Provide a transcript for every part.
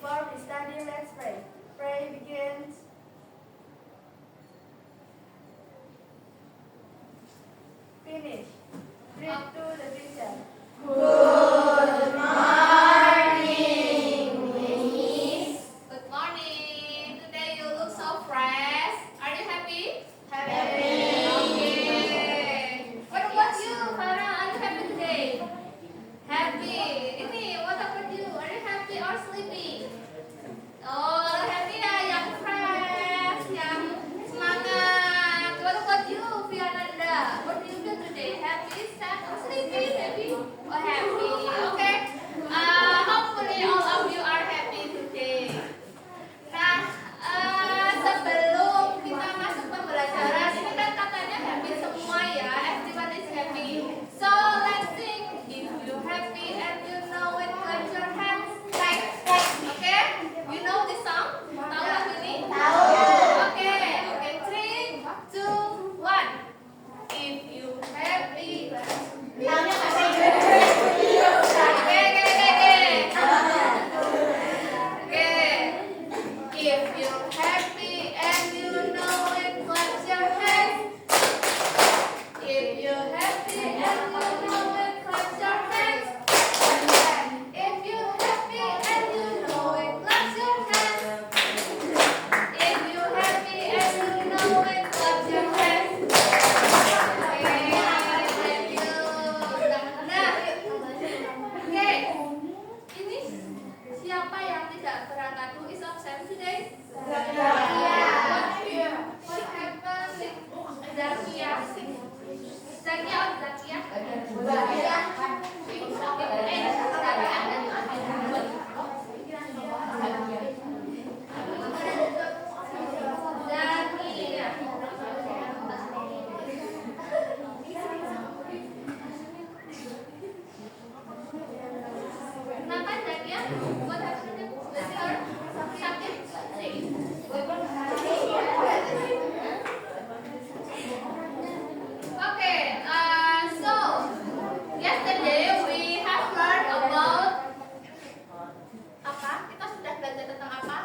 Before we study, let's pray. Pray begins. Finish. Read to the teacher. Good morning, Miss. Good morning. Today you look so fresh. Are you happy? Happy. Okay. What about you, Farah? Are you happy today? Happy. Ini, what about you? Are you happy or sleepy? Oh, happy ya, yang fresh, yang semangat. What about you, Fiananda? What do you do today? Happy, sad, or sleepy? Happy or happy? Okay. Hopefully all of you are happy today. Nah, sebelum kita masuk pembelajaran, ini kan katanya happy semua ya. Everyone is happy. So let's sing. If you happy and you know it, clap your hands. Okay? You know this song? Tahu lagu ini? Tahu. Okay. Okay. 3, 2, 1. If you happy. If you're happy and you know it, clap your hands. If you're happy and you know it, clap your hands. If you're happy and you know it, clap your hands. If you're happy and you know it, clap your hands. Thank you. Nah, oke. Ini siapa yang tidak berangkat? Who is absent today? What happened? Zakia. Zakia or Zakia? Zakia. Kenapa Zakia? What happened? Sakit? Okay, so yesterday we have learned about apa? Kita sudah belajar tentang apa?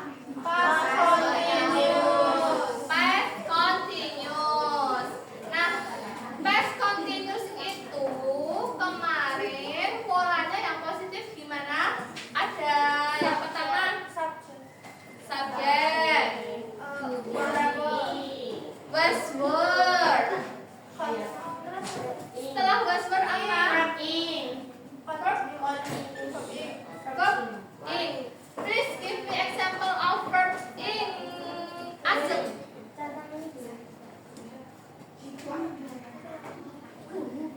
Past continuous. Past continuous. Nah, past continuous itu kemarin polanya yang positif gimana? Ada yang pertama subjek, was word. Setelah was word apa? Verb ing. Please give me example of verb ing. Ajeng.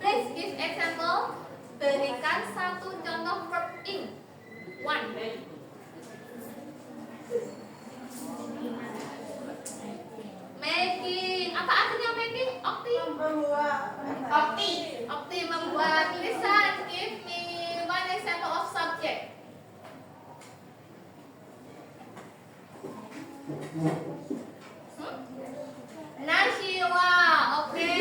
Please give example. Berikan satu contoh verb ing. One. Making. Apa artinya making? Okti. Okti membuat. Listen, give me one example of subject. Nashiwa. Oke.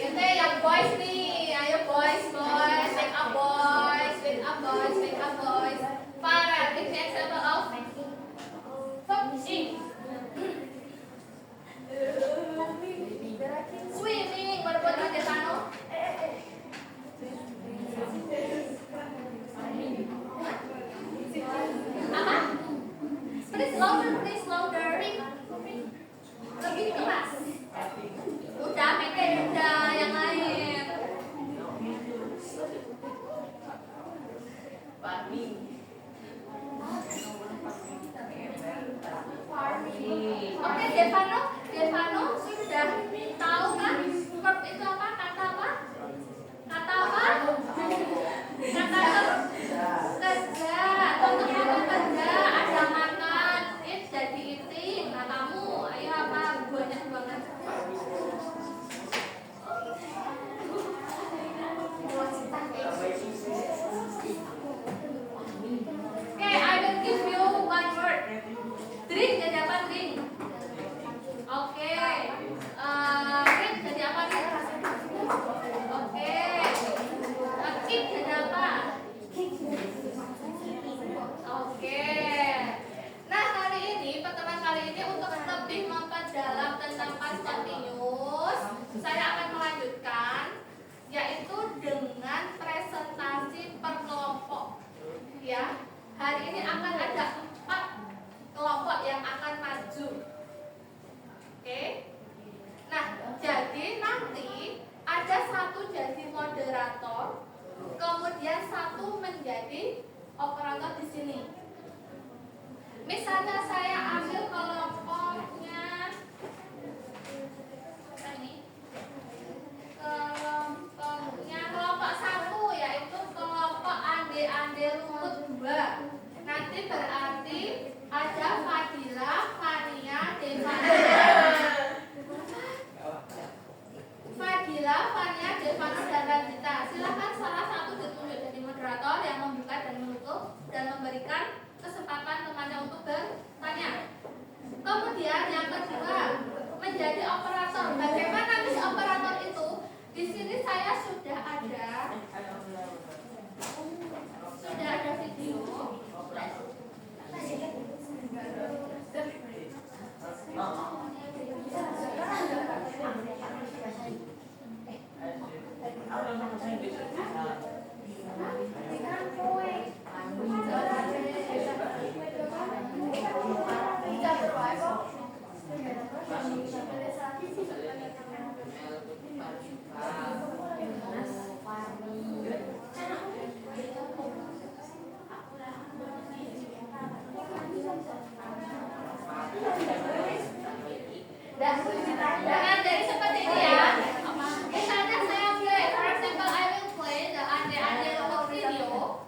Ini yang boys nih. Ayo boys. Wake up boys. Farah, give me example of verb ing. Swimming. What about you, Devano? Apa? Please louder. Lebih keras. Udah, Meke, udah. Yang lain. Oke, Devano sudah tahu kan verb itu apa? Kata apa? Kata kerja. Contohnya apa kerja? Ada makan, eat jadi eating. Nah kamu, ayo apa? Banyak banget. Oke, I will give you one word. Drink, jadi apa drink? Oke. operator di sini. Misalnya saya ambil kelompoknya ini, kelompok 1 yaitu kelompok ande-ande rumput 2. Nanti berarti ada Fadila, Fania, Devana. Fadila, Fania, Devana, dan Ranjita. Silakan salah satu ditunjuk jadi moderator yang membuka dan menutup dan memberikan kesempatan temannya untuk bertanya. Kemudian yang kedua menjadi operator. Bagaimana misi operator itu? Di sini saya sudah ada video. Dengan dari seperti ini ya. Misalnya saya play, for example, I will play the ande-ande rumput video.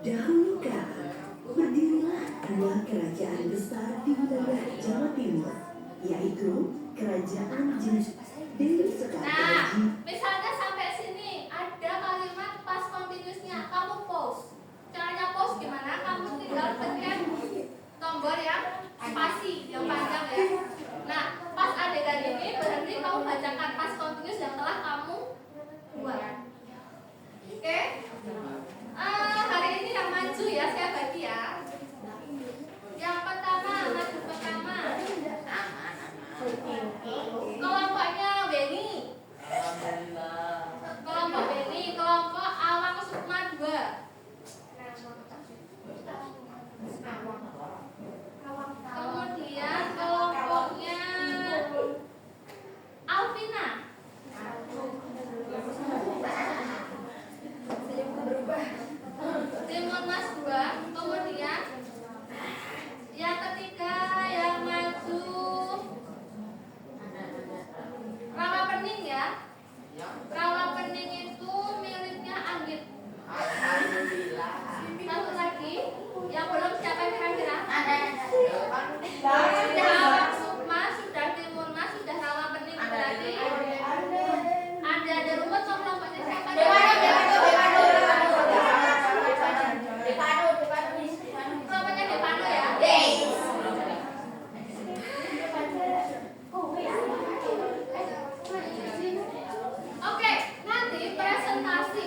Dahulu kala, berdirilah dua kerajaan besar di wilayah Jawa Timur, yaitu Kerajaan Jin Dewi Sekar Nah, misalnya sampai sini ada kalimat past continuousnya, kamu pause. Caranya pause gimana? Kamu tinggal pencet tombol yang spasi yang panjang ya. Nah, pas adegan ini berhenti kamu bacakan past continuous yang telah kamu buat. Oke? Hari ini yang maju ya, saya bagi ya. Yang pertama, maju pertama. Kelompoknya Beni. Kelompok Beni, kelompok Awang Sukma 2. Kemudian kelompoknya Alvina. Timun Mas 2. Kemudian yang ketiga yang maju Rawa Pening ya. Rawa Pening itu miliknya Anggit. Satu lagi yang belum siapa kira-kira? Sudah Awang Sukma, sudah Timun Mas, sudah Rawa Pening. Berarti ada rumput kelompoknya siapa? Kelompoknya Devano ya. Oke, nanti presentasi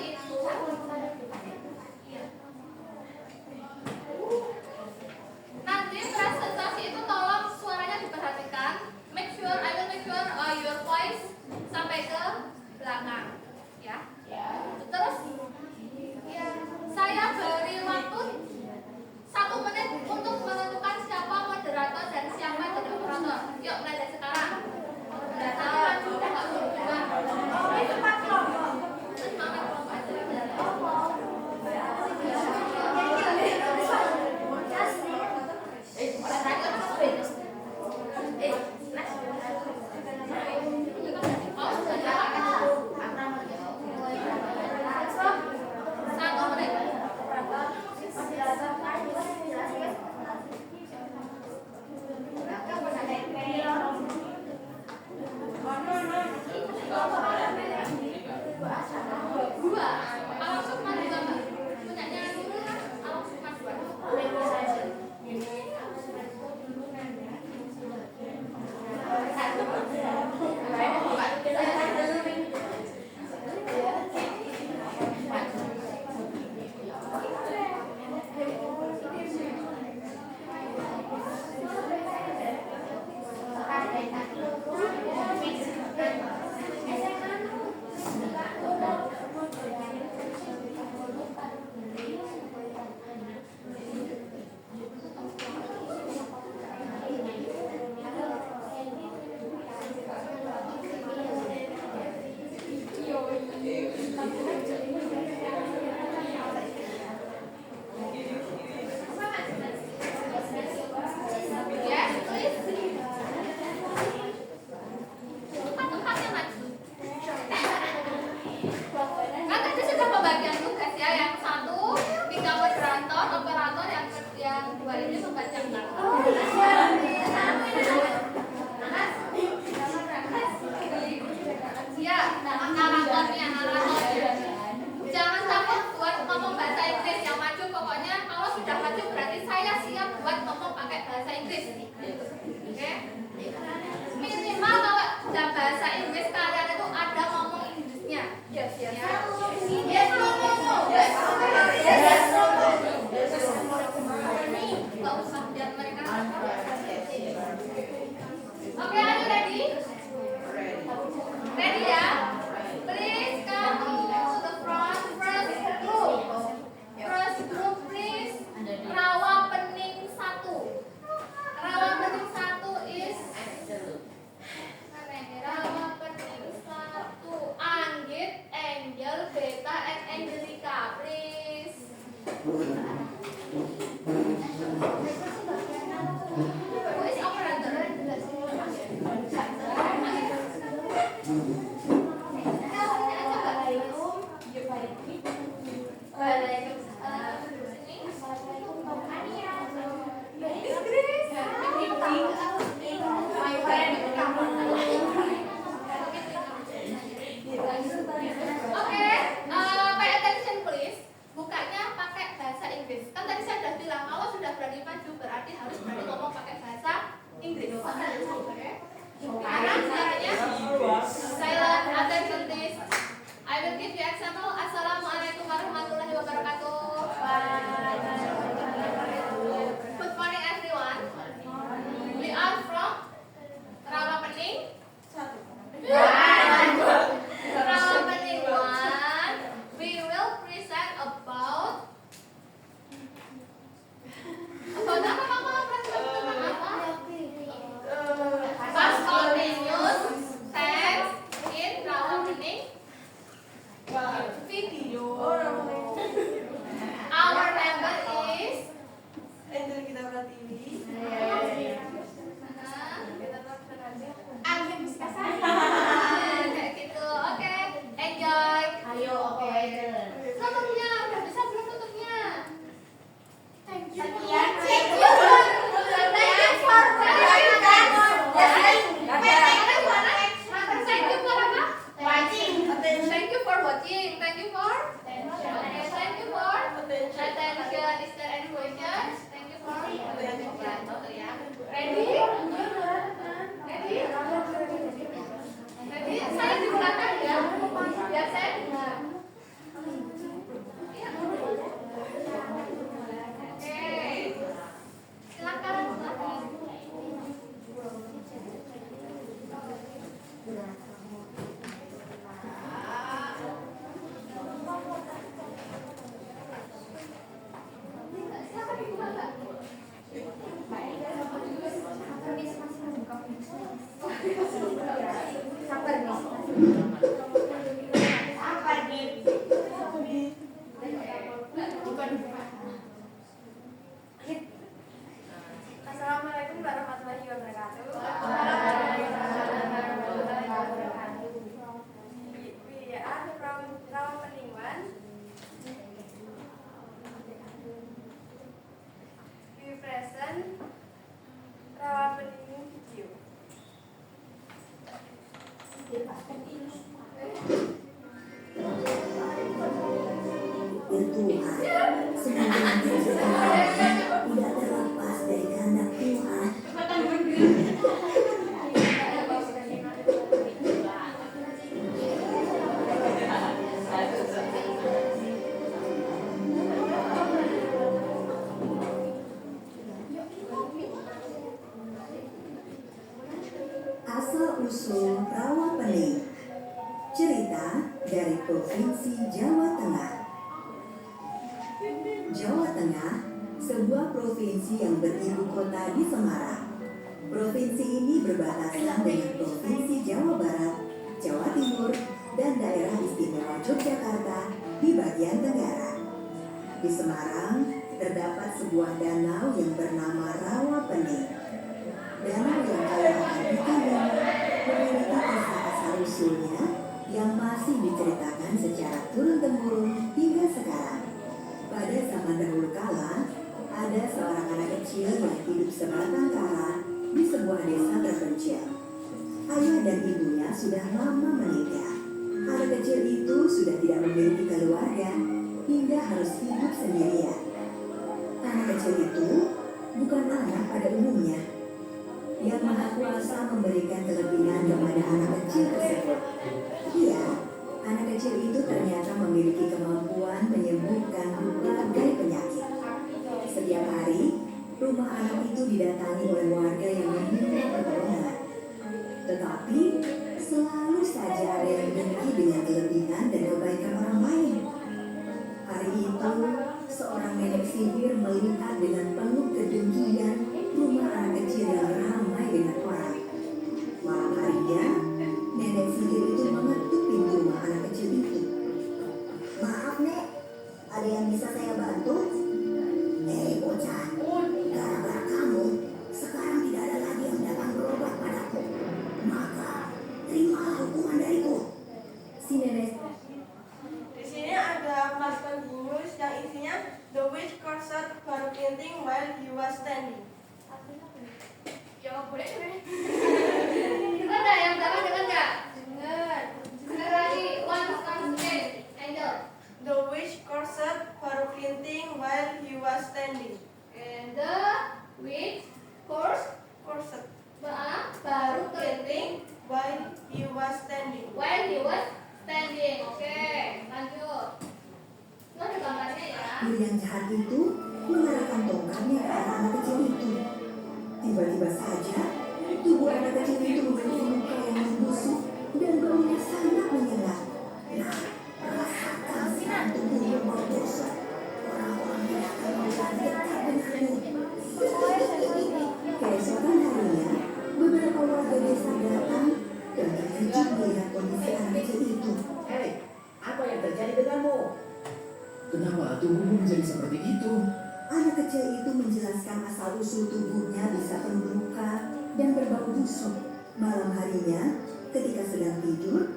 itu tolong suaranya diperhatikan. I will make sure your voice sampai ke belakang ya. Terus saya beri waktu 1 menit untuk menentukan siapa moderator dan siapa jadi operator. Yuk mulai dari sekarang. Moderator udah nggak perlu juga. Cepat kelompok. Semangat kelompok aja. Who is operator? Oke, pay attention please. Bukanya pakai bahasa Inggris. Kan tadi saya sudah bilang kalau sudah berani maju berarti harus berani ngomong pakai bahasa Inggris. Oke. Sekarang caranya silent attention please. I will give you example. Assalamualaikum warahmatullahi wabarakatuh. Good morning everyone. We are from Rawapening. Rawapening 1. We will present about apa kamu present tentang apa? Past continuous tense in Rawapening video. Our member is kayak gitu. Oke, enjoy. Ayo, oke. Tutupnya udah bisa belum tutupnya? Thank you. Thank you for watching. Thank you for attention. Is there any questions? Thank you for ready? Ready? Saya di belakang ya. Biar saya dengar. Iya. Oke. Silakan. Silakan dibuka, Mbak. Assalamualaikum warahmatullahi wabarakatuh. We are from Rawapening 1. We present Rawapening video. Ya Tuhan, semoga tidak terlepas dari kehendak Tuhan. Asal-usul Rawapening. Cerita dari Provinsi Jawa Tengah. Jawa Tengah, sebuah provinsi yang beribu kota di Semarang. Provinsi ini berbatasan dengan Provinsi Jawa Barat, Jawa Timur, dan daerah istimewa Yogyakarta di bagian tenggara. Di Semarang, terdapat sebuah danau yang bernama Rawapening. Danau yang kaya akan ikan memiliki kisah asal-usulnya yang masih diceritakan secara turun-temurun hingga sekarang. Pada zaman dahulu kala, ada seorang anak kecil yang hidup sebatang kara di sebuah desa terpencil. Ayah dan ibunya sudah lama menikah. Anak kecil itu sudah tidak memiliki keluarga hingga harus hidup sendirian. Anak kecil itu bukan anak pada umumnya. Yang Maha Kuasa memberikan kelebihan kepada anak kecil tersebut. Iya, anak kecil itu ternyata memiliki kemampuan menyembuhkan berbagai penyakit. Setiap hari, rumah anak itu didatangi oleh warga yang meminta pertolongan. Tetapi, selalu saja ada yang dengki dengan kelebihan dan kebaikan orang lain. Hari itu, seorang nenek sihir melihat dengan penuh kedengkian rumah anak kecil yang ramai dengan orang. Malam harinya, nenek sihir itu mengetuk pintu rumah anak kecil itu. Maaf, Nek, ada yang bisa saya bantu? was standing. While he was standing. Oke, lanjut. Itu ada gambarnya ya. Pria yang jahat itu mengarahkan tongkatnya ke arah anak kecil itu. Tiba-tiba saja, tubuh anak kecil itu memiliki muka yang membusuk dan baunya sangat menyengat. Nah, rasakan sekarang tubuhmu bau dosa. Orang-orang tidak akan mau lagi dekat denganmu. Keesokan harinya, beberapa warga desa datang dan terkejut melihat kondisi anak kecil itu. Hei, apa yang terjadi denganmu? Kenapa tubuhmu menjadi seperti itu? Anak kecil itu menjelaskan asal-usul tubuhnya bisa penuh luka dan berbau busuk. Malam harinya, ketika sedang tidur,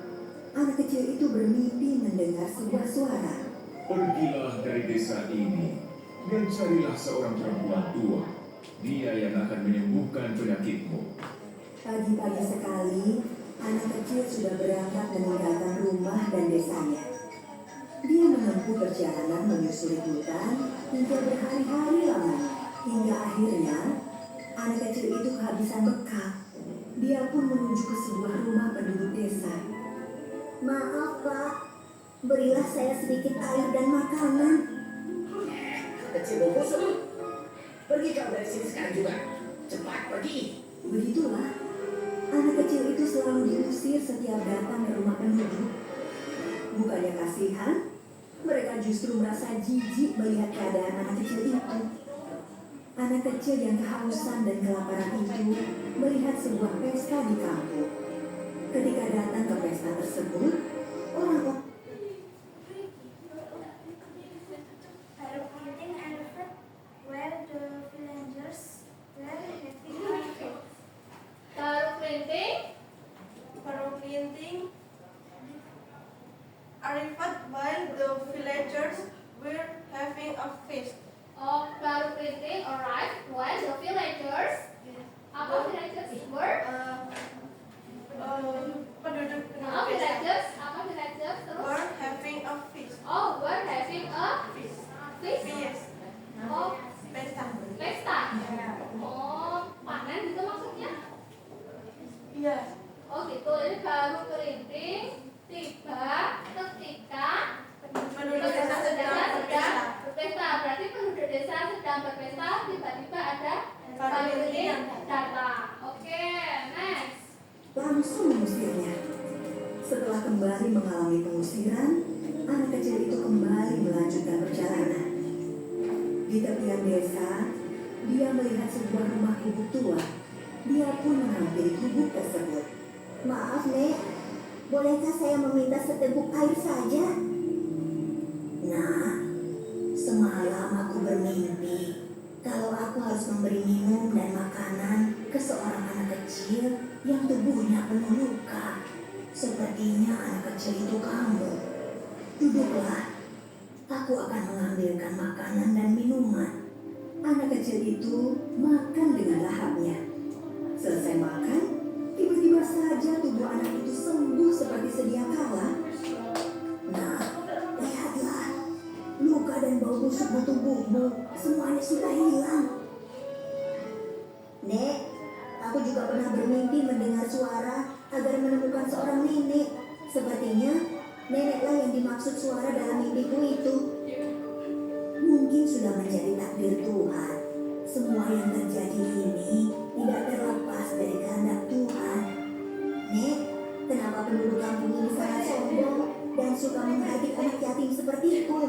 anak kecil itu bermimpi mendengar sebuah suara. Pergilah dari desa ini dan carilah seorang perempuan tua. Dia yang akan menyembuhkan penyakitmu. Pagi-pagi sekali, anak kecil sudah berangkat meninggalkan rumah dan desanya. Dia menempuh perjalanan menyusuri hutan hingga berhari-hari lamanya. Hingga akhirnya, anak kecil itu kehabisan bekal. Dia pun menuju ke sebuah rumah penduduk desa. Maaf, Pak. Berilah saya sedikit air dan makanan. Kecil bau busuk. Pergi kau dari sini sekarang juga. Cepat pergi. Begitulah, anak kecil itu selalu diusir setiap datang ke rumah penduduk. Bukannya kasihan, mereka justru merasa jijik melihat keadaan anak kecil itu. Anak kecil yang kehausan dan kelaparan itu melihat sebuah pesta di kampung. Ketika datang ke pesta tersebut, orang-orang Painting and food where the villagers were having a feast. Taruh printing. Painting Arifat while the villagers were having a feast. Oh, taruh printing. Alright. While the villagers. Apa villagers were? Penduduk Oh, villagers. Apa villagers terus? were having a feast. Oh, were having a Feast. feast. Yes. Oh, Pesta. pesta. Oh, panen gitu maksudnya? Iya. Oh gitu, jadi baru printing tiba ketika Penduduk desa sedang berpesta. berpesta. Berarti penduduk desa sedang berpesta, tiba-tiba ada Baru printing yang datang. Oke, next. langsung mengusirnya. Setelah kembali mengalami pengusiran, anak kecil itu kembali melanjutkan perjalanan. Di tepian desa, dia melihat sebuah rumah gubuk tua. Dia pun menghampiri gubuk tersebut. Maaf, Nek. Bolehkah saya meminta seteguk air saja? Nah, semalam aku bermimpi kalau aku harus memberi minum dan makanan ke seorang anak kecil yang tubuhnya penuh luka. Sepertinya anak kecil itu kamu. Duduklah. Aku akan mengambilkan makanan dan minuman. Anak kecil itu makan dengan lahapnya. Selesai makan, tiba-tiba saja tubuh anak itu sembuh seperti sedia kala. Nah, lihatlah. Luka dan bau busuk di tubuhmu semuanya sudah hilang. Nek, aku juga pernah bermimpi mendengar suara agar menemukan seorang nenek. Sepertinya neneklah yang dimaksud suara dalam mimpiku itu. Mungkin sudah menjadi takdir Tuhan. Semua yang terjadi ini tidak terlepas dari kehendak Tuhan. Nek, kenapa penduduk kampung ini sangat sombong dan suka menghardik anak yatim sepertiku?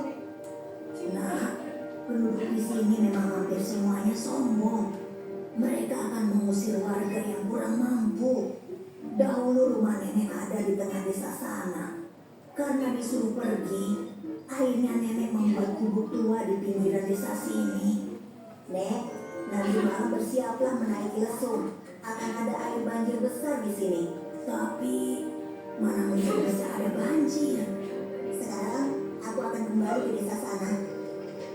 Nah, penduduk di sini memang hampir semuanya sombong. Mereka akan mengusir warga yang kurang mampu. Dahulu rumah nenek ada di tengah desa sana. Karena disuruh pergi, akhirnya nenek membuat gubuk tua di pinggiran desa sini. Nek, nanti malam bersiaplah menaiki lesung. Akan ada air banjir besar di sini. Tapi, mana mungkin bisa ada banjir. Sekarang, aku akan kembali ke desa sana.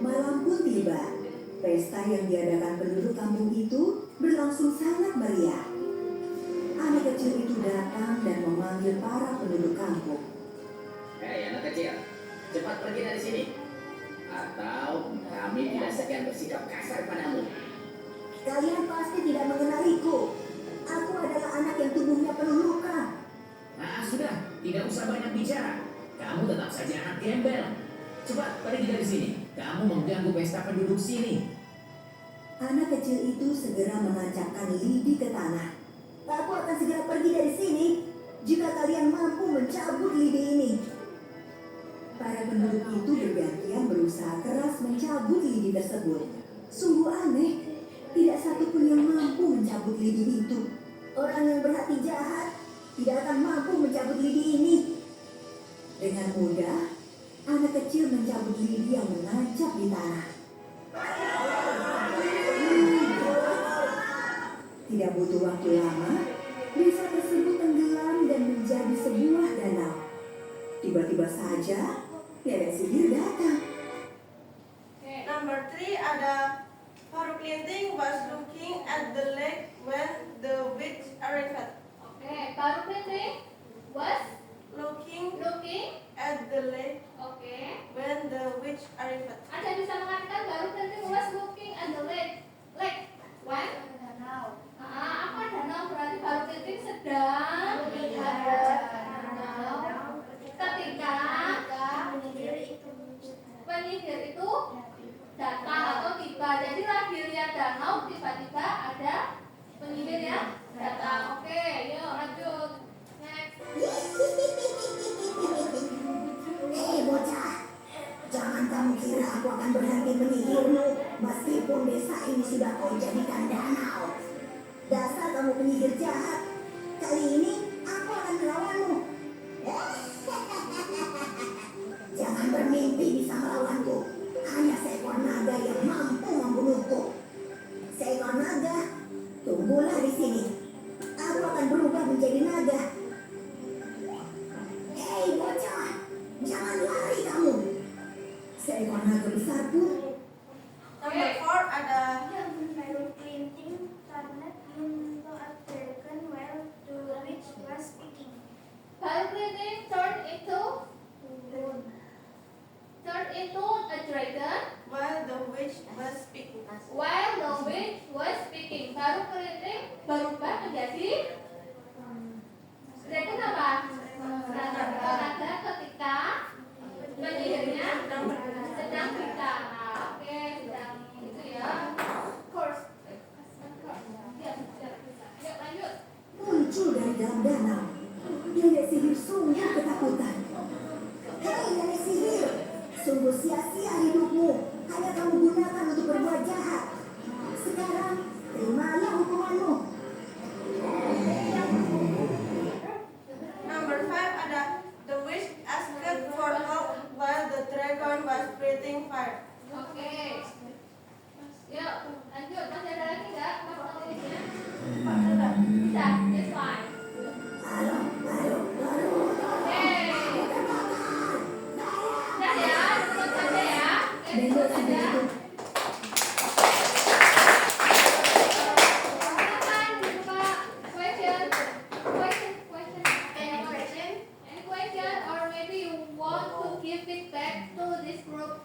Malam pun tiba. Pesta yang diadakan penduduk kampung itu berlangsung sangat meriah. Anak kecil itu datang dan memanggil para penduduk kampung. Hei anak kecil, cepat pergi dari sini. Atau kami tidak segan bersikap kasar padamu. Kalian pasti tidak mengenaliku. Aku adalah anak yang tubuhnya penuh luka. Maaf Tidak usah banyak bicara. Kamu tetap saja anak gembel. Cepat pergi dari sini. Kamu mengganggu pesta penduduk sini. Anak kecil itu segera menancapkan lidi ke tanah. Aku akan segera pergi dari sini jika kalian mampu mencabut lidi ini. Para penduduk itu bergantian berusaha keras mencabut lidi tersebut. Sungguh aneh, tidak satupun yang mampu mencabut lidi itu. Orang yang berhati jahat tidak akan mampu mencabut lidi ini. Dengan mudah, anak kecil mencabut lidi yang menancap di tanah. Tidak butuh waktu lama, desa tersebut tenggelam dan menjadi sebuah danau. Tiba-tiba saja, nenek sihir datang. Number 3 ada Faru Klinting was looking at the lake when the witch arrived. Oke, Baru Klinting was Looking looking. at the lake Oke. when the witch arrived. Ada yang bisa mengatakan Baru Klinting was looking at the lake. Lake. When? Apa danau? Berarti Baru Klinting sedang melihat danau ketika penyihir itu datang atau tiba. Jadi lagi lihat danau, tiba-tiba ada penyihir yang datang. Oke, yuk lanjut. Next. Hei bocah, jangan kamu kira aku akan berhenti menyihirmu meskipun desa ini sudah kau jadikan danau. Dasar kamu penyihir jahat, kali ini aku akan melawanmu. Jangan bermimpi bisa melawanku. Hanya seekor naga yang mampu membunuhku. Seekor naga, tunggulah di sini. Aku akan berubah menjadi naga. Hei bocah, jangan lari kamu. Seekor naga besar pun. Number 4 ada Baru Klinting turned into a dragon while the witch was speaking. Baru Klinting turned into a dragon while the witch was speaking. while the witch was speaking. Baru Klinting berubah menjadi dragon apa? Naga ketika penyihirnya sedang bicara. Oke, sedang itu ya. Course. Yuk lanjut. Muncul dari dalam danau. Nenek sihir sungguh ketakutan. Hei nenek sihir, sungguh sia-sia hidupmu. Hanya kamu gunakan untuk berbuat jahat. Sekarang, terimalah hukumanmu. Number 5 ada the witch asked for help while the dragon was breathing fire. Oke. Yuk, lanjut. Masih ada lagi nggak? Apa tulisnya? Bisa, just fine. Halo, halo, halo. Hey. Udah ya, tutup saja ya. Oke, tutup saja. Silakan dibuka question. Any question? Any question? Or maybe you want to give feedback to this group?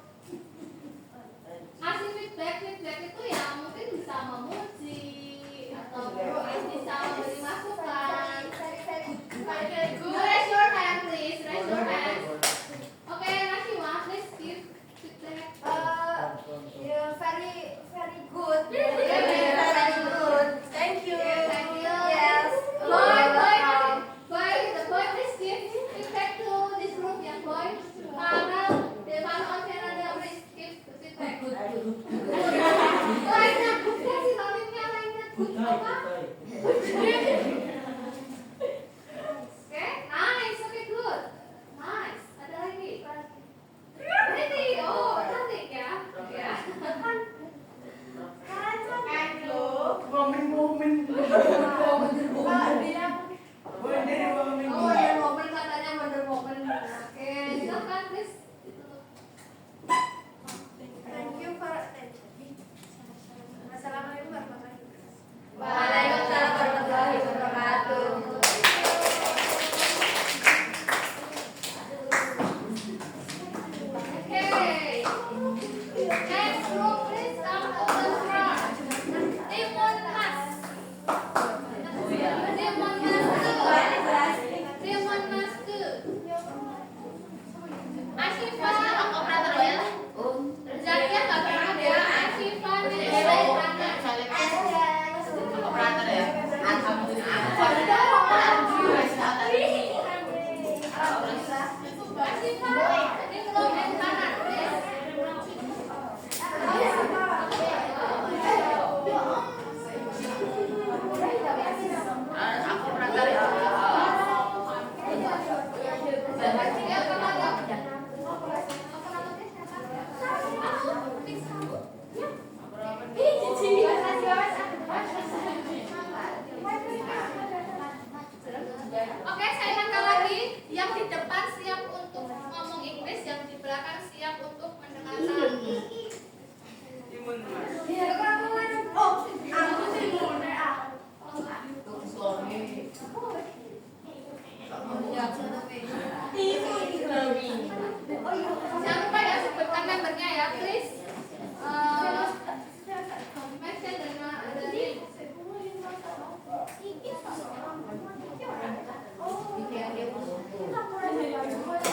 Assalamualaikum warahmatullahi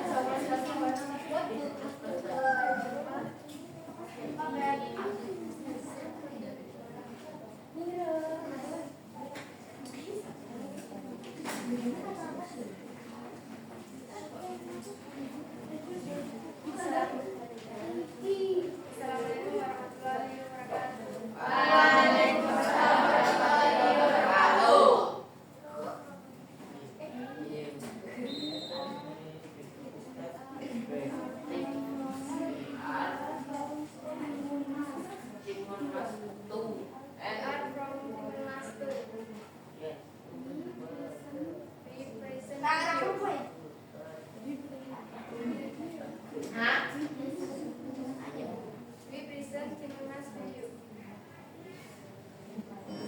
wabarakatuh. Waalaikumsalam warahmatullahi wabarakatuh.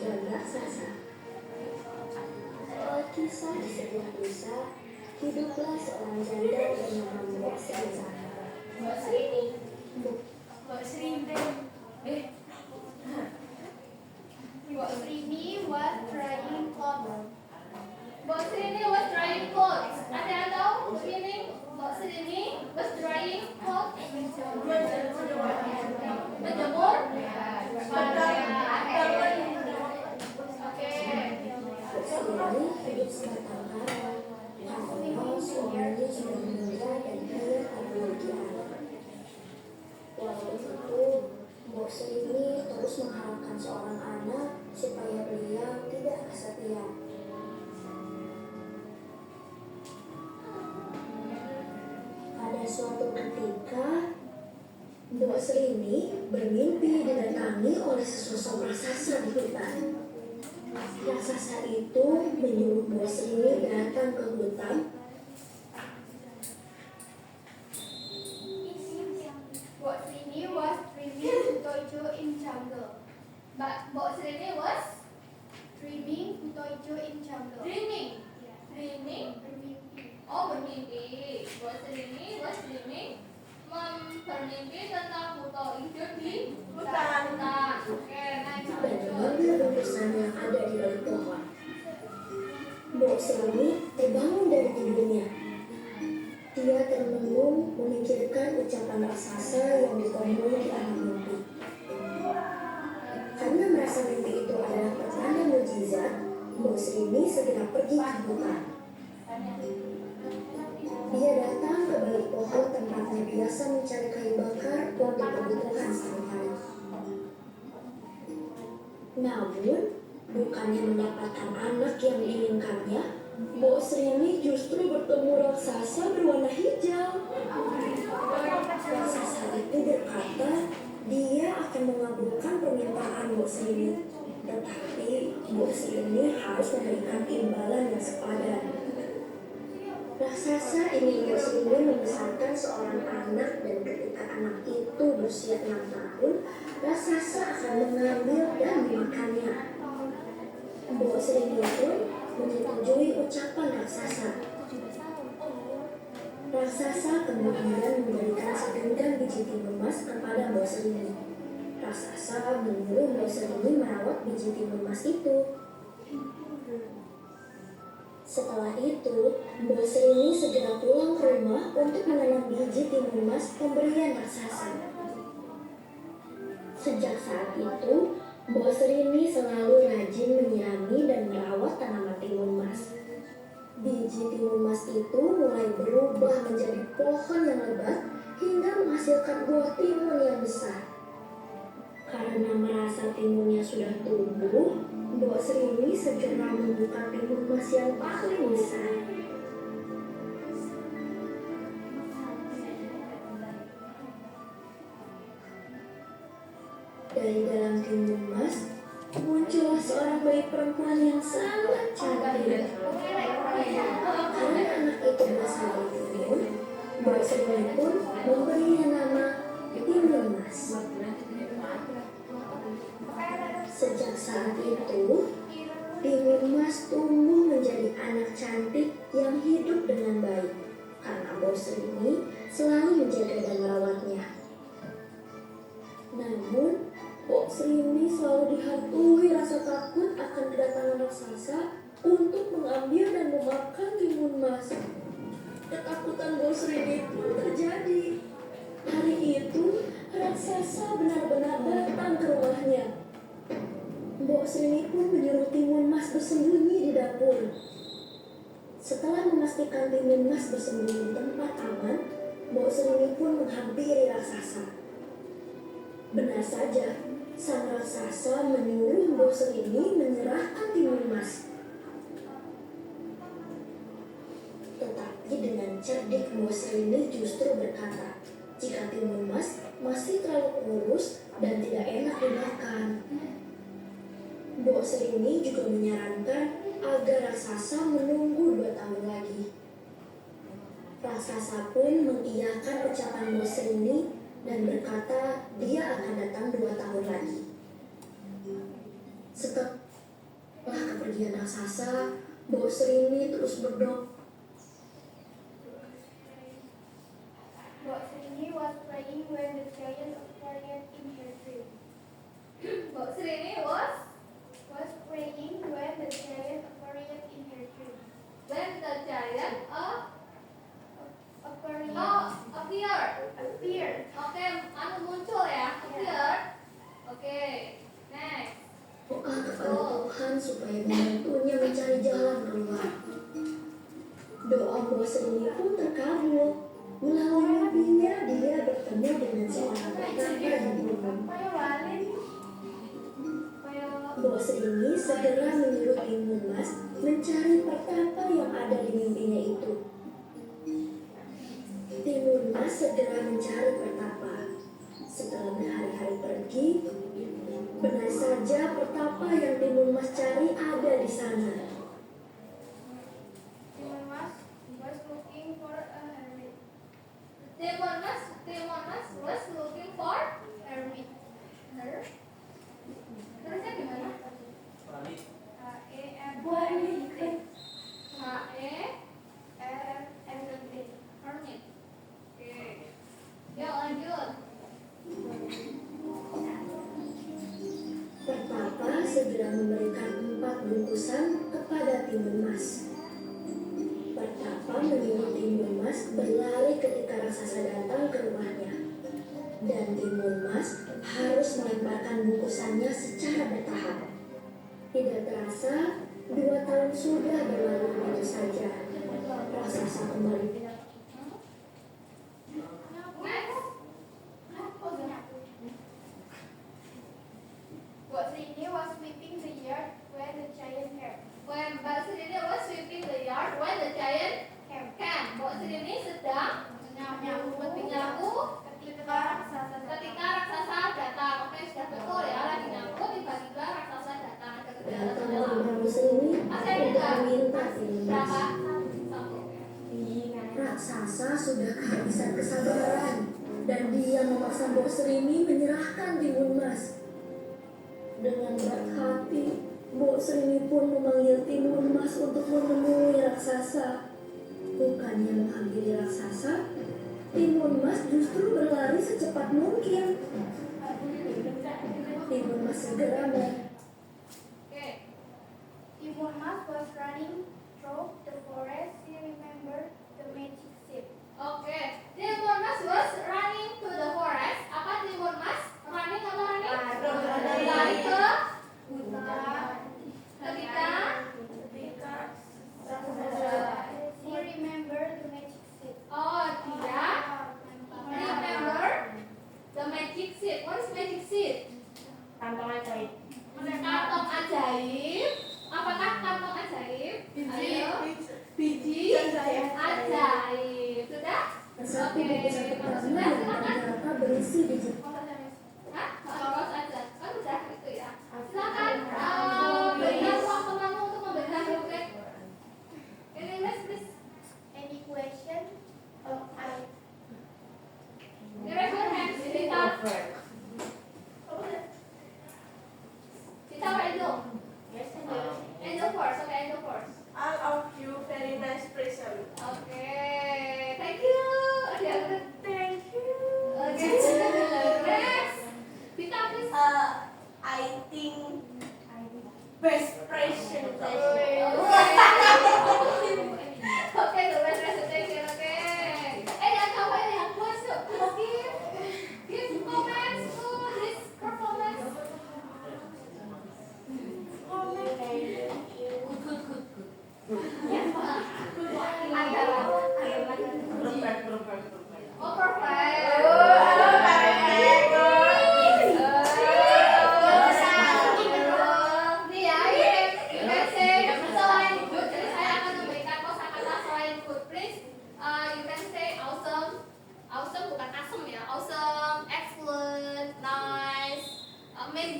Dan raksasa. Kisah di sebuah desa, hiduplah seorang janda bernama Mbok Srini. Mbak Srini. Mbak Srini. Mbak Srini was trying clothes. Mbak Srini was drying clothes. Ada yang tahu meaning Mbak Srini was drying clothes? Menjemur? Oke. Mbok Srini hidup sebatang kara karena suaminya sudah meninggal dan dia tak memiliki anak. Walau itu, Mbok Srini terus mengharapkan seorang anak supaya beliau tidak kesepian. Pada suatu ketika, Mbok Srini bermimpi didatangi oleh sesosok raksasa di hutan. Raksasa itu menyuruh Mbok Srini datang ke hutan. Mbak Srini was trimming Butoijo in jungle. Mbak Srini was Trimming Butoijo in jungle. dreaming. Dreaming? Bermimpi. Oh, bermimpi. Mbak Srini was dreaming. Bermimpi tentang buto hijau di Hutan. Oke, next. Dan mengambil lukisan yang ada di balik pohon. Mbok Srini terbangun dari tidurnya. Dia termenung memikirkan ucapan raksasa yang ditemui di alam mimpi. Karena merasa mimpi itu adalah pertanda mukjizat, Mbok Srini segera pergi ke hutan. Dia datang ke balik pohon tempatnya biasa mencari kayu bakar untuk kebutuhan sehari-hari. Namun, bukannya mendapatkan anak yang diinginkannya, Mbok Srini justru bertemu raksasa berwarna hijau. Raksasa itu berkata dia akan mengabulkan permintaan Mbok Srini, tetapi Mbok Srini harus memberikan imbalan yang sepadan. Raksasa ingin Mbok Srini membesarkan seorang anak dan ketika anak itu berusia 6 tahun, raksasa akan mengambil dan memakannya. Mbok Srini pun menyetujui ucapan raksasa. Raksasa kemudian memberikan segenggam biji timun emas kepada Mbok Srini. Raksasa menyuruh Mbok Srini merawat biji timun emas itu. Setelah itu, Mbok Srini segera pulang ke rumah untuk menanam biji timun emas pemberian raksasa. Sejak saat itu, Mbok Srini selalu rajin menyirami dan merawat tanaman timun emas. Biji timun emas itu mulai berubah menjadi pohon yang lebat hingga menghasilkan buah timun yang besar. Karena merasa timunnya sudah tumbuh, Mbok Srini segera membuka timun emas yang paling besar. Dari dalam timun emas, muncullah seorang bayi perempuan yang sangat cantik. Karena anak itu berasal dari timun, Mbok Srini pun memberinya nama Timun Emas. Sejak saat itu, Timun Emas tumbuh menjadi anak cantik yang hidup dengan baik. Karena Mbok Srini selalu menjaga dan merawatnya. Namun, Mbok Srini selalu dihantui rasa takut akan kedatangan raksasa untuk mengambil dan memakan timun emas. raksasa benar-benar datang ke rumahnya. Mbok Srini pun menyuruh Timun Mas bersembunyi di dapur. Setelah memastikan Timun Mas bersembunyi di tempat aman, Mbok Srini pun menghampiri raksasa. Benar saja, sang raksasa menyuruh Mbok Srini menyerahkan Timun Mas. Tetapi dengan cerdik Mbok Srini justru berkata, jika Timun Mas masih terlalu kurus dan tidak enak dimakan. Mbok Srini juga menyarankan agar raksasa menunggu 2 tahun lagi. Raksasa pun mengiyakan ucapan Mbok Srini dan berkata dia akan datang 2 tahun lagi. Setelah kepergian raksasa, Mbok Srini terus berdoa. Mbok Srini was praying when the giant appeared in her dream. Mbok Srini was Praying when the giant appeared in her dream. when the giant appeared. Oke, anu muncul ya, appeared. Oke, next. Doa kepada Tuhan supaya membantunya mencari jalan keluar. Doa Mbok Srini pun terkabul. Melalui mimpinya dia bertemu dengan seorang pertapa yang umum. Mbok Srini segera menyuruh Timun Mas mencari pertapa yang ada di mimpinya itu. Timun Mas segera mencari pertapa. Setelah berhari-hari pergi, benar saja pertapa yang Timun Mas cari ada di sana. Timun Mas was looking for a hermit. Timun Mas was looking for Hermit. her. Terusnya gimana? Hermit. Hermit. Oke. Ya lanjut. Pertapa segera memberikan 4 bungkusan kepada Timun Mas. Pertapa menyuruh Timun Mas berlari ketika raksasa datang ke rumahnya. Dan Timun Mas harus melemparkan bungkusannya secara bertahap. Tidak terasa, 2 tahun sudah berlalu begitu saja. Raksasa kembali. Next. Mbok Srini was sweeping the yard when the giant came. When Mbak Srini was sweeping the yard when the giant came. Mbak Srini sedang menyapu Ketika raksasa datang. Oke, sudah betul ya, lagi nyapu tiba-tiba raksasa datang. Ada Datang kendala ke Mbok Srini sudah minta Timun Mas. berapa? Satu. Raksasa sudah kehabisan kesabaran dan dia memaksa Mbok Srini menyerahkan Timun Mas. Dengan berat hati, Mbok Srini pun memanggil Timun Mas untuk menemui raksasa. Bukannya menghampiri raksasa, Timun Mas justru berlari secepat mungkin. Timun Mas segera Oke. Timun Mas was running through the forest. He remembered the magic ship. Oke. Timun Mas was running to the forest. Apa Timun Mas? Running apa running? Lari ke ketika He remembered the magic ship. oh dia remember the magic seed. What is magic seed? Kantong ajaib. Apakah kantong ajaib? Ayo. Biji ajaib. Sudah? Satu bungkusan pertama Sudah, yang silakan. ternyata berisi biji. Hah? Terus aja. Kan udah itu ya. Silakan. Berikan ruang temanmu untuk memberikan feedback. Ini please. Any question? I. Raise your hands. Kita Angel. Angel first. Okay, Angel first. All of you very nice present. Oke. Thank you. Thank you. Oke.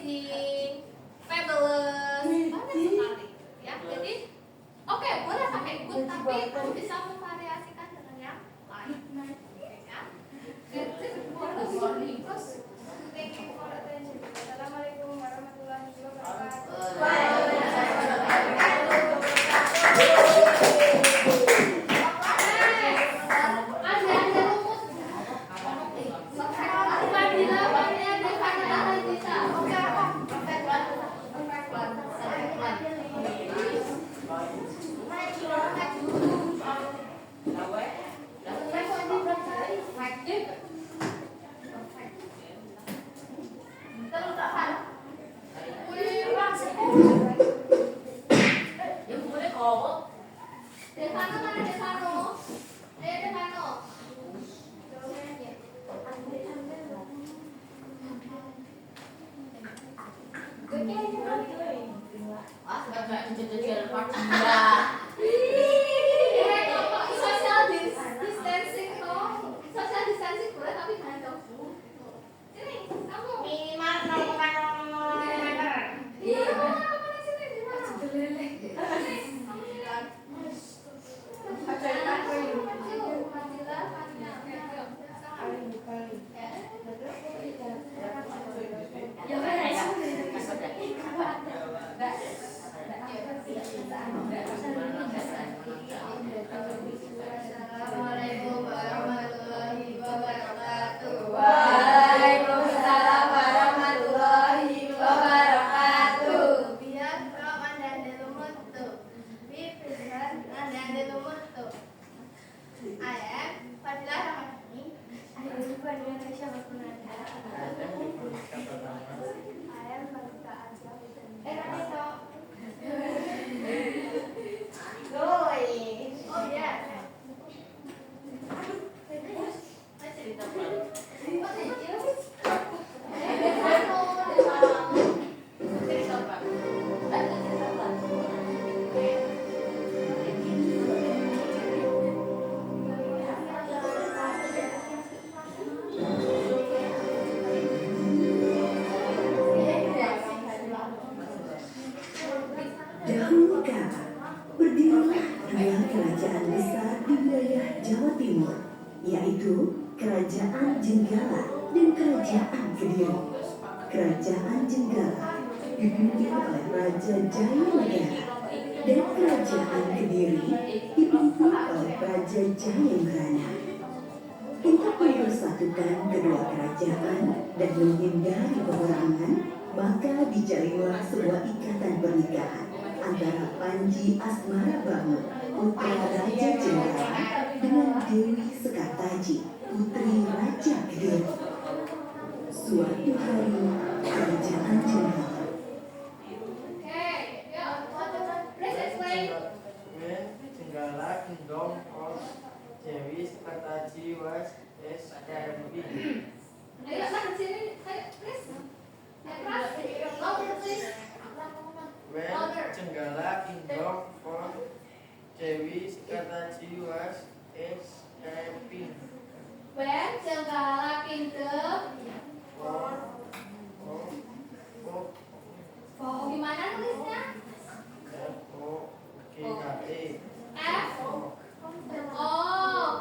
amazing, fabulous, banyak sekali. Ya, jadi oke, boleh pakai good, tapi bisa memvariasikan dengan yang lain. Ya. Terus, Thank you for attention. Assalamualaikum warahmatullahi wabarakatuh. ada rumus. Fadila, Fadila, Devana, Anita. Oke, Devano mana Devano? Ayo Devano. Social distancing toh. Social distancing boleh tapi jangan jauh. Sini, kamu. Minimal 0,0 meter. Iya, mana sini di mana? Sini, kamu Assalamualaikum warahmatullahi wabarakatuh. Waalaikumsalam warahmatullahi wabarakatuh. Biar kau anda lumuttu. Biar anda lumuttu. I am Fadila Rahmani. I am Fadila Aisyah Basmunada. I am Malika Azhar. Ranito. Oh ya. Dahulu kala, berdirilah dua kerajaan besar di wilayah Jawa Timur, yaitu Kerajaan Jenggala dan Kerajaan Kediri. Kerajaan Jenggala dipimpin oleh Raja Jayamagara dan Kerajaan Kediri dipimpin oleh Raja Jayabrana. Untuk mempersatukan kedua kerajaan dan menghindari peperangan, maka dijalinlah sebuah ikatan pernikahan antara Panji Asmara Bangun, putra Raja Jenggala, dengan Dewi Sekartaji, putri Raja Kediri. Suatu hari, Kerajaan Jenggala Okay, yeah. Please explain. When Jenggala Kingdom of Dewi Sekartaji was established. Ayo, lah di sini. Ayo, please. Keras. Louder, please. When Jenggala Kingdom of Dewi Sekartaji was established. When Jenggala Kingdom. Oh, gimana tulisnya? F-O-G-K-E. F. Oh,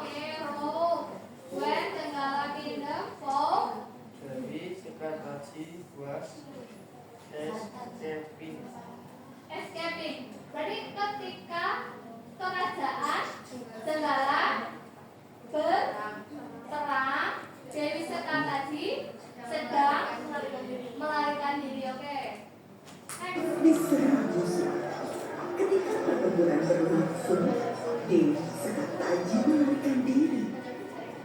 oke. Oh. When Jenggala Kingdom. Oh. Dewi Sekartaji was established. Escaping. Berarti ketika kerajaan Jenggala berperang, Dewi Sekartaji sedang melarikan diri. Oke. Next. diserang musuh. Ketika pertempuran berlangsung, Dewi Sekartaji melarikan diri.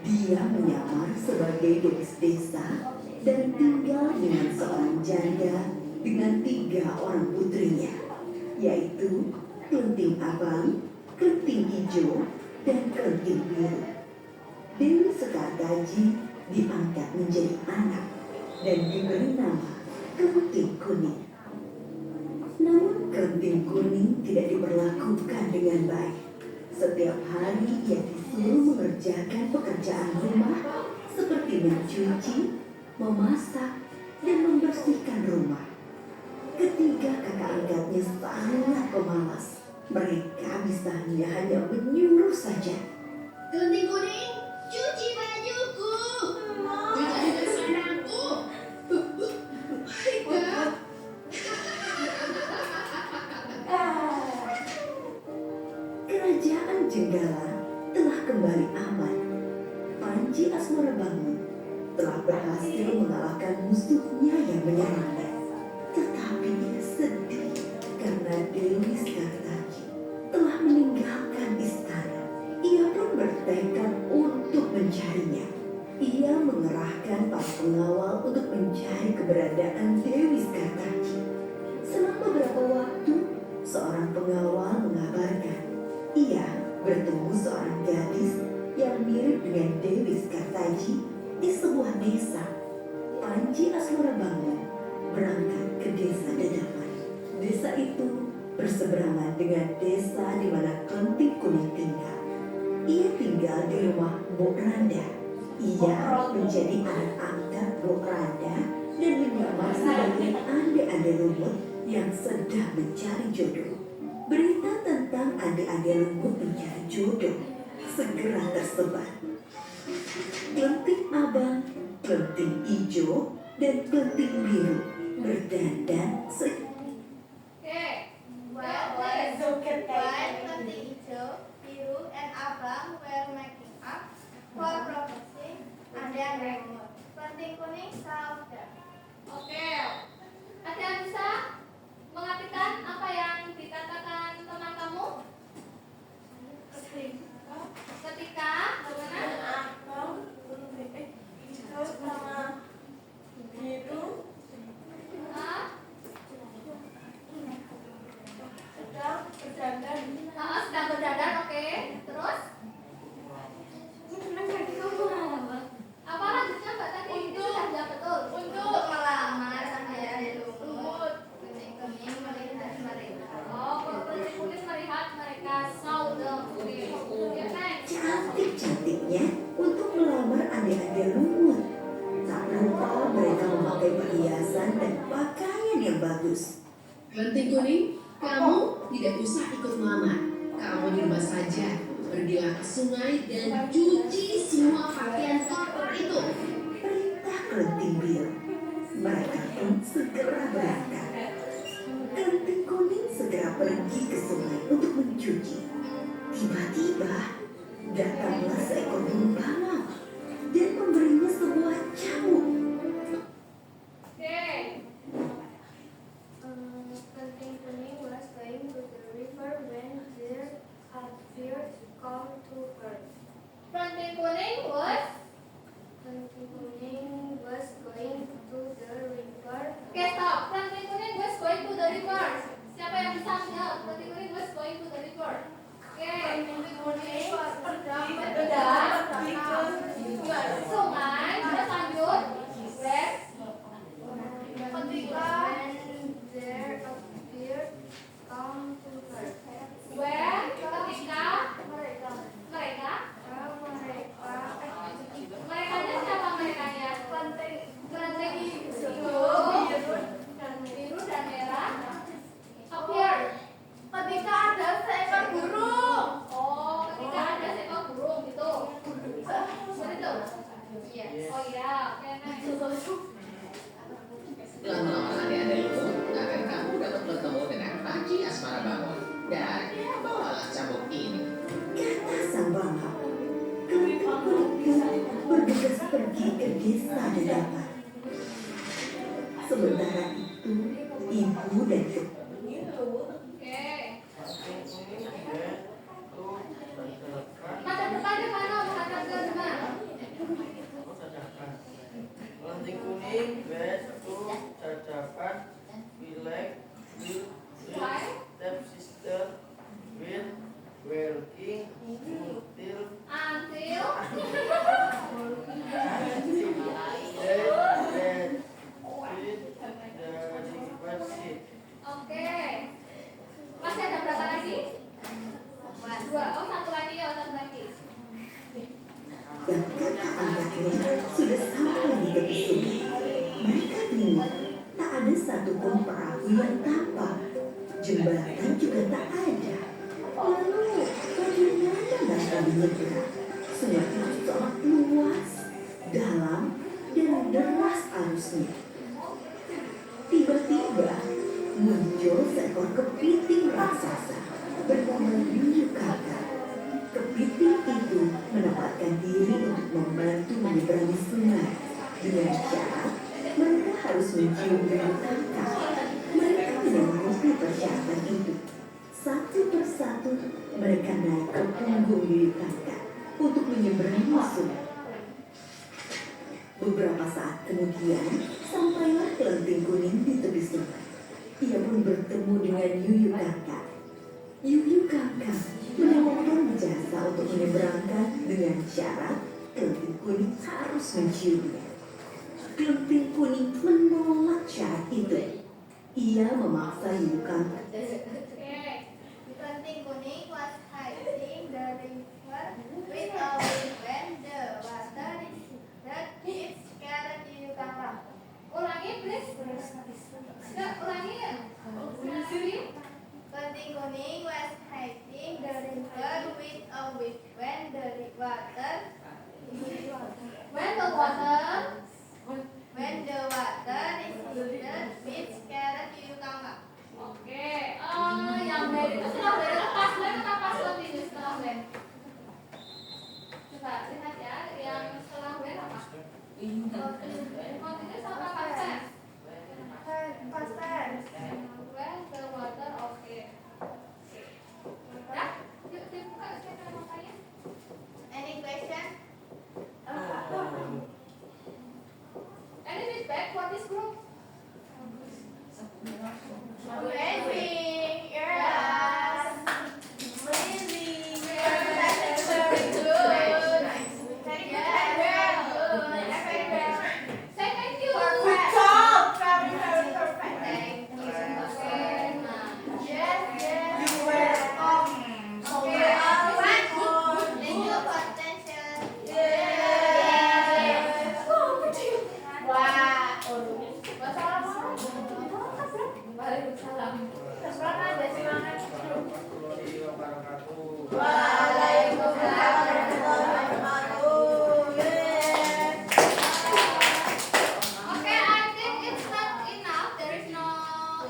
Dia menyamar sebagai gadis desa dan tinggal dengan seorang janda dengan 3 orang putrinya, yaitu Kelenting Abang, Kelenting Hijau, dan Kelenting Biru. Dewi Sekartaji diangkat menjadi anak dan diberi nama Kelenting Kuning. Namun Kelenting Kuning tidak diperlakukan dengan baik. Setiap hari ia disuruh mengerjakan pekerjaan rumah seperti mencuci, memasak, dan membersihkan rumah. Ketiga kakak angkatnya sangat pemalas. Mereka bisanya hanya menyuruh saja. Gunting kuning, cuci bajuku. Cuci juga selendangku. Baiklah. Kerajaan Jenggala telah kembali aman. Panji Asmarabangun telah berhasil mengalahkan musuhnya yang menyerangnya. Tetapi ia sedih karena Dewi Skartaji telah meninggalkan istana. Ia pun bertekad untuk mencarinya. Ia mengerahkan para pengawal untuk mencari keberadaan Dewi Skartaji. Selang beberapa waktu, seorang pengawal mengabarkan ia bertemu seorang gadis yang mirip dengan Dewi Skartaji di sebuah desa. Panji Asmarabangun berangkat ke desa Dedapan. Desa itu berseberangan dengan desa di mana Klenting Kuning tinggal. Ia tinggal di rumah Mbok Randa. Ia menjadi anak angkat Mbok Randa dan menyamar sebagai ade-ade lumut yang sedang mencari jodoh. Berita tentang ade-ade lumut mencari jodoh segera tersebar. Klenting abang, klenting ijo, dan klenting biru berdandan Okay. Well, let's look at Klenting hijau, biru, and abang were making up for prophecy and then remote. Klenting kuning saudah. Oke. Ada yang bisa mengartikan apa yang dikatakan teman kamu? Ketika bagaimana? Hijau sama biru Ah, sedang berdandan. sedang berdandan, oke. Terus? Apa lanjutnya Mbak tadi? Itu sudah jawab betul. Untuk melamar sang ade-ade lumut. Kuning-kuning melihat mereka. Oh, kuning kuning melihat mereka. Saudara kuning. Ya, next. cantik-cantiknya untuk melamar ade-ade lumut. Tak lupa mereka memakai perhiasan dan pakaian yang bagus. Klenting kuning, kamu tidak usah ikut mama. Kamu di rumah saja. Pergilah ke sungai dan cuci semua pakaian kotor itu. Perintah Klenting biru. Mereka pun segera berangkat. Klenting kuning segera pergi ke sungai untuk mencuci. Tiba-tiba datanglah seekor burung bangau dan memberinya sebuah cambuk. Oke. Klenting kuning was going to the river when there appeared come to her. Klenting kuning was. Klenting kuning was going to the river. Oke, stop. Klenting kuning was going to the river. Siapa yang bisa menjawab? Klenting kuning was going to the river. Oke. Klenting kuning sedang berjalan ke sungai. Terus lanjut. Where? Ketika When there appeared come to her. where ketika Mereka merekanya siapa merekanya? Kelenteng hijau, biru dan merah. Appear. Ketika ada seekor burung. Oh, ketika ada seekor burung gitu. Seperti itu. Yes. Oh iya. Oke, next. Setelah melamar ade-ade lumut, agar kamu dapat bertemu dengan Panji Asmarabangun. Dan bawalah cambuk ini. Kata sang bangau. Klenting kuning pun bergegas pergi ke desa Dedapan. Sementara itu, ibu dan Oke. Klenting kuning went to Dedapan. Mata depan di mana? Menghadap ke depan. Klenting kuning went to Dedapan. Village with stepsister with working until Until Oke. Masih ada berapa lagi? Dua. Oh, satu lagi ya, satu lagi. dan kakak angkatnya sudah sampai di tepi sungai. Mereka bingung, tak ada satupun perahu yang tampak. Jembatan juga tak ada. Lalu bagaimana mereka menyeberang? Sungai itu sangat luas, dalam, dan deras arusnya. Tiba-tiba muncul seekor kepiting raksasa bernama Yuyu Kakak. Kepiting itu menempatkan diri untuk membantu menyeberangi sungai dengan syarat mereka harus mencium Yuyu Kakak. Mereka tidak mengerti persyaratan itu. Satu persatu mereka naik ke punggung Yuyu Kakak untuk menyeberangi sungai. Beberapa saat kemudian, sampailah kelenting kuning di tepi sungai. Ia pun bertemu dengan Yuyu Kakak. Yuyu Kakak menawarkan jasa untuk menyeberangkan dengan syarat kelenting kuning harus menciumnya. Kelenting kuning menolak syarat itu. Ia memaksa Yuyu Kakak. Kelenting kuning was hiding the river with a wind when the water is that it scared Yuyu Kakak. Ulangi please. Sudah ulangi ya. Kelenting kuning was hiding the river with a wind when the water is heated, it scared Yuyu Kakak. Oke, yang band itu setelah band itu pas band atau pas continue setelah band? Coba lihat ya, yang setelah band apa? Continue sama pas tense. Past tense. When the water, oke. Ya, yuk dibuka saya makanya. Any question? Any feedback for this group? Amazing. Yes. Amazing. Very good. Very good. Very good. Say thank you. Perfect. Job. Very perfect. Thank you. Okay. Nah. Yes, yes. You were Okay. Thank you for attention. Wah. Waalaikumsalam. Semangat, semangat. Waalaikumsalam warahmatullahi wabarakatuh. Yes. Okay, I think it's not enough. There is no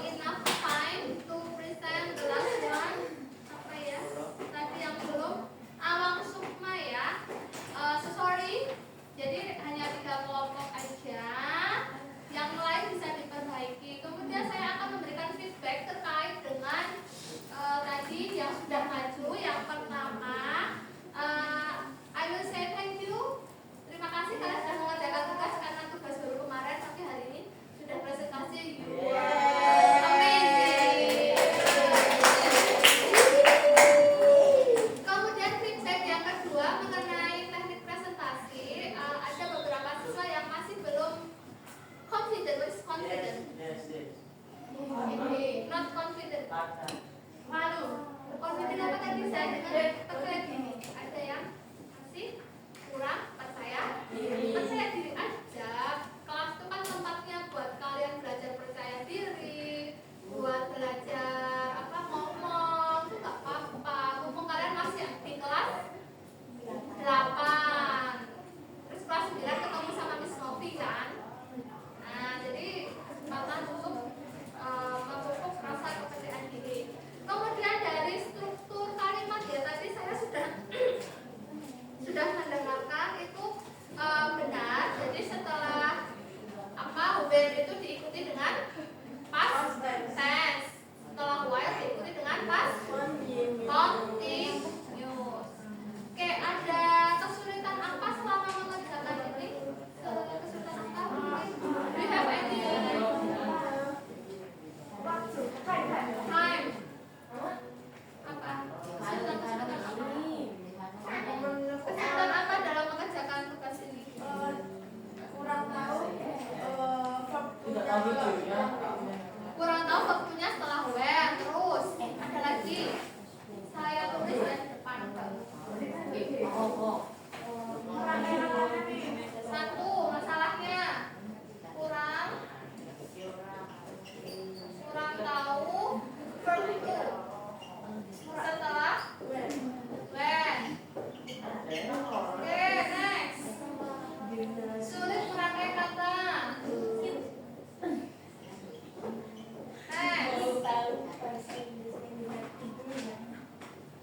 enough time to present the last one. Apa ya? Tadi yang belum. Awang Sukma ya. So sorry. Jadi hanya 3 kelompok aja. Yang lain bisa diperbaiki. Kemudian saya akan memberikan feedback terkait dengan tadi yang sudah maju. Yang pertama, I will say thank you. Terima kasih kalian sudah mengerjakan tugas karena tugas baru kemarin, tapi hari ini sudah presentasi. You are amazing. Kemudian feedback yang kedua mengenai teknik presentasi, ada beberapa siswa yang masih belum confident. What is confident? Yes, yes. Not confident. Malu. Confident apa tadi saya dengar percaya diri. Ada yang masih kurang percaya diri. Percaya diri aja. Kelas itu kan tempatnya buat kalian belajar percaya diri, buat belajar apa ngomong itu gak apa-apa. Mumpung kalian masih di kelas 8, terus kelas 9 ketemu sama Miss Novi kan. Nah, jadi kesempatan untuk memupuk rasa kepercayaan diri. Oke, next. Sulit merangkai kata. Next.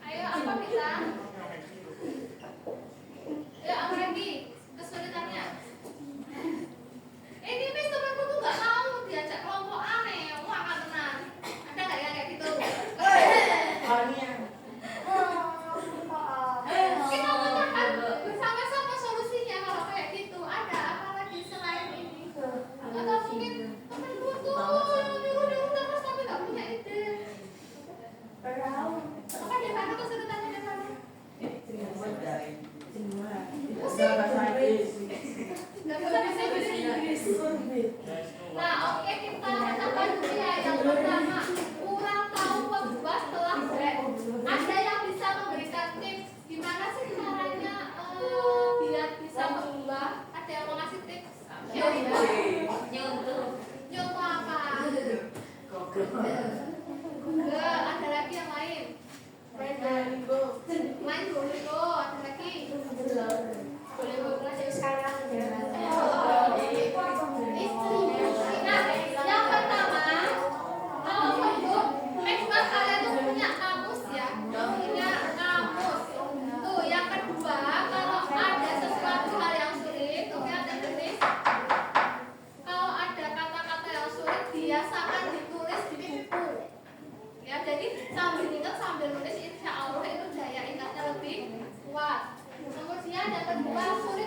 Ayo, apa kita? Ayo, apa lagi? Kesulitannya. Ini Miss temanku tuh nggak mau diajak kelompok aneh. Wah, nggak tenang. Ada nggak yang kayak gitu? Kita mengatakan bersama-sama solusinya kalau kayak gitu. Ada apa lagi selain ini? Atau mungkin temanku tuh nyuruh-nyuruh terus tapi nggak punya ide. Apa di mana kesulitannya di mana? Nggak bisa bahasa Inggris. Nah, oke, kita tambah dulu ya. Yang pertama, kurang tahu pembuat setelah break. Ada yang bisa memberikan tips gimana sih caranya biar bisa mengubah? Ada yang mau ngasih tips? Nyontoh apa? Enggak, ada lagi yang lain. Main dulu, ada lagi. Boleh belajar sekarang ya. Nah, yang pertama, kalau untuk expert kalian tuh punya kamus ya, punya kamus. Tuh, yang kedua, kalau ada sesuatu hal yang sulit, tuh ya, ada tulis. Kalau ada kata-kata yang sulit, biasakan ditulis di buku. Ya, jadi sambil ingat sambil nulis, insya Allah itu daya ingatnya lebih kuat. Kemudian yang kedua, sulit